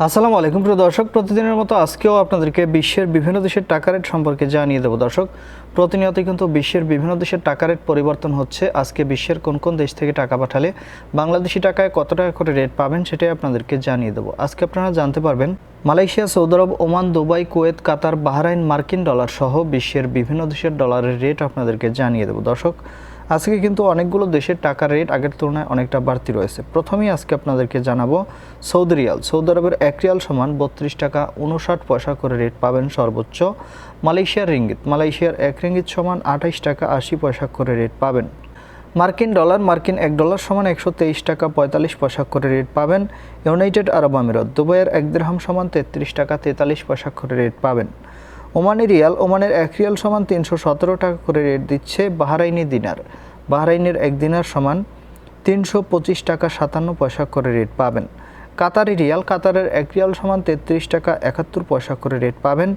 আসসালামু আলাইকুম প্রিয় দর্শক, প্রতিদিনের মতো আজকেও আপনাদেরকে বিশ্বের বিভিন্ন দেশের টাকা রেট সম্পর্কে জানিয়ে দেব। দর্শক, প্রতিনিয়ত কিন্তু বিশ্বের বিভিন্ন দেশের টাকা রেট পরিবর্তন হচ্ছে। আজকে বিশ্বের কোন কোন দেশ থেকে টাকা পাঠালে বাংলাদেশি টাকায় কত টাকা করে রেট পাবেন সেটাই আপনাদেরকে জানিয়ে দেব। আজকে আপনারা জানতে পারবেন মালয়েশিয়া, সৌদি আরব, ওমান, দুবাই, কুয়েত, কাতার, বাহরাইন, মার্কিন ডলার সহ বিশ্বের বিভিন্ন দেশের ডলারের রেট আপনাদেরকে জানিয়ে দেব। দর্শক, আজকে কিন্তু অনেকগুলো দেশের টাকার রেট আগের তুলনায় অনেকটা বাড়তি রয়েছে। প্রথমেই আজকে আপনাদেরকে জানাবো সৌদি রিয়াল। সৌদি আরবের 1 রিয়াল সমান 32 টাকা 59 পয়সা করে রেট পাবেন সর্বোচ্চ। মালয়েশিয়ার রিঙ্গিত। মালয়েশিয়ার 1 রিঙ্গিত সমান 28 টাকা 80 পয়সা করে রেট পাবেন। মার্কিন ডলার। মার্কিন 1 ডলার সমান 123 টাকা 45 পয়সা করে রেট পাবেন। ইউনাইটেড আরব আমিরাত। দুবাইয়ের 1 দিরহাম সমান 33 টাকা 43 পয়সা করে রেট পাবেন। Omani Real. ওমানের 1 রিয়াল সমান 317 টাকা করে রেট দিচ্ছে বাহরাইনি দিনার। বাহরাইনের 1 দিনার সমান 325 টাকা 57 পয়সা করে রেট পাবেন। কাতারি রিয়াল। কাতারের 1 রিয়াল সমান 33 টাকা 71 পয়সা করে রেট পাবেন।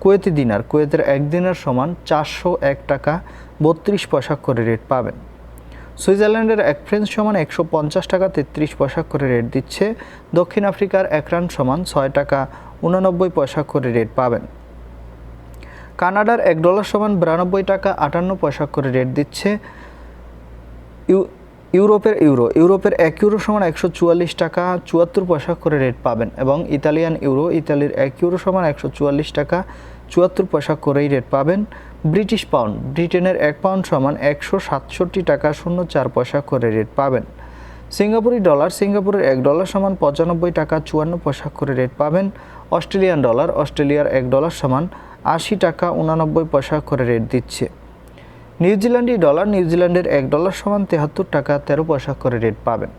কুয়েতি দিনার। কুয়েতের 1 দিনার সমান 401 টাকা 32 পয়সা করে রেট পাবেন। সুইজারল্যান্ডের 1 ফ্রেঞ্চ সমান 150 টাকা 33 পয়সা করে রেট দিচ্ছে। দক্ষিণ আফ্রিকার 1 রান সমান 6 টাকা 89 পয়সা করে রেট পাবেন। কানাডার 1 ডলার সমান 92 টাকা 58 পয়সা করে রেট দিচ্ছে। ইউরোপের ইউরো। ইউরোপের 1 ইউরো সমান 144 টাকা 74 পয়সা করে রেট পাবেন এবং ইতালিয়ান ইউরো। ইতালির 1 ইউরো সমান 144 টাকা 74 পয়সা করেই রেট পাবেন। British pound. ব্রিটেনের 1 পাউন্ড সমান 167 টাকা 04 পয়সা করে রেট পাবেন। সিঙ্গাপুরি ডলার। সিঙ্গাপুরের 1 ডলার সমান 95 টাকা 54 পয়সা করে রেট পাবেন। Australian dollar. অস্ট্রেলিয়ার 1 ডলার সমান 80 টাকা 89 পয়সা করে রেট দিচ্ছে। নিউজিল্যান্ডি ডলার। নিউজিল্যান্ডের 1 ডলার সমান 73 টাকা 13 পয়সা করে রেট পাবেন।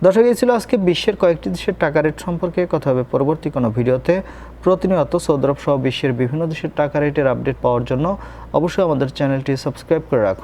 দর্শক, এই ছিল আজকে বিশ্বের কয়েকটি দেশের টাকা রেট সম্পর্কে কথা হবে পরবর্তী কোনো ভিডিওতে। প্রতিনিয়ত সৌদি আরব সহ বিশ্বের বিভিন্ন দেশের টাকা রেটের আপডেট পাওয়ার জন্য অবশ্যই আমাদের চ্যানেলটি সাবস্ক্রাইব করে রাখুন।